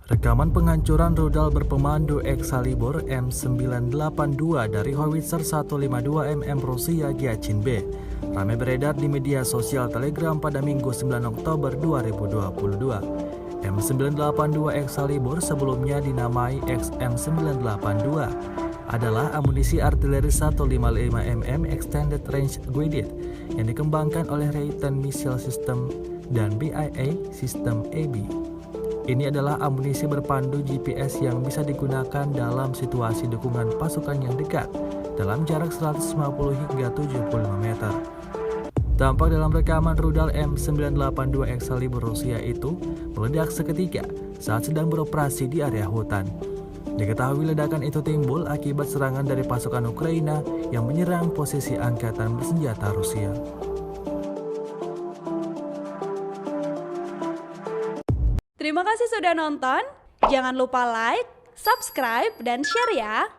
Rekaman penghancuran rudal berpemandu Excalibur M982 dari Howitzer 152 mm Rusia Gyachin B ramai beredar di media sosial Telegram pada Minggu 9 Oktober 2022. M982 Excalibur, sebelumnya dinamai XM982, adalah amunisi artileri 155 mm Extended Range Guided yang dikembangkan oleh Raytheon Missile System dan BAE System AB. Ini adalah amunisi berpandu GPS yang bisa digunakan dalam situasi dukungan pasukan yang dekat dalam jarak 150 hingga 75 meter. Tampak dalam rekaman rudal M982 Excalibur Rusia itu meledak seketika saat sedang beroperasi di area hutan. Diketahui ledakan itu timbul akibat serangan dari pasukan Ukraina yang menyerang posisi angkatan bersenjata Rusia. Terima kasih sudah nonton. Jangan lupa like, subscribe, dan share ya.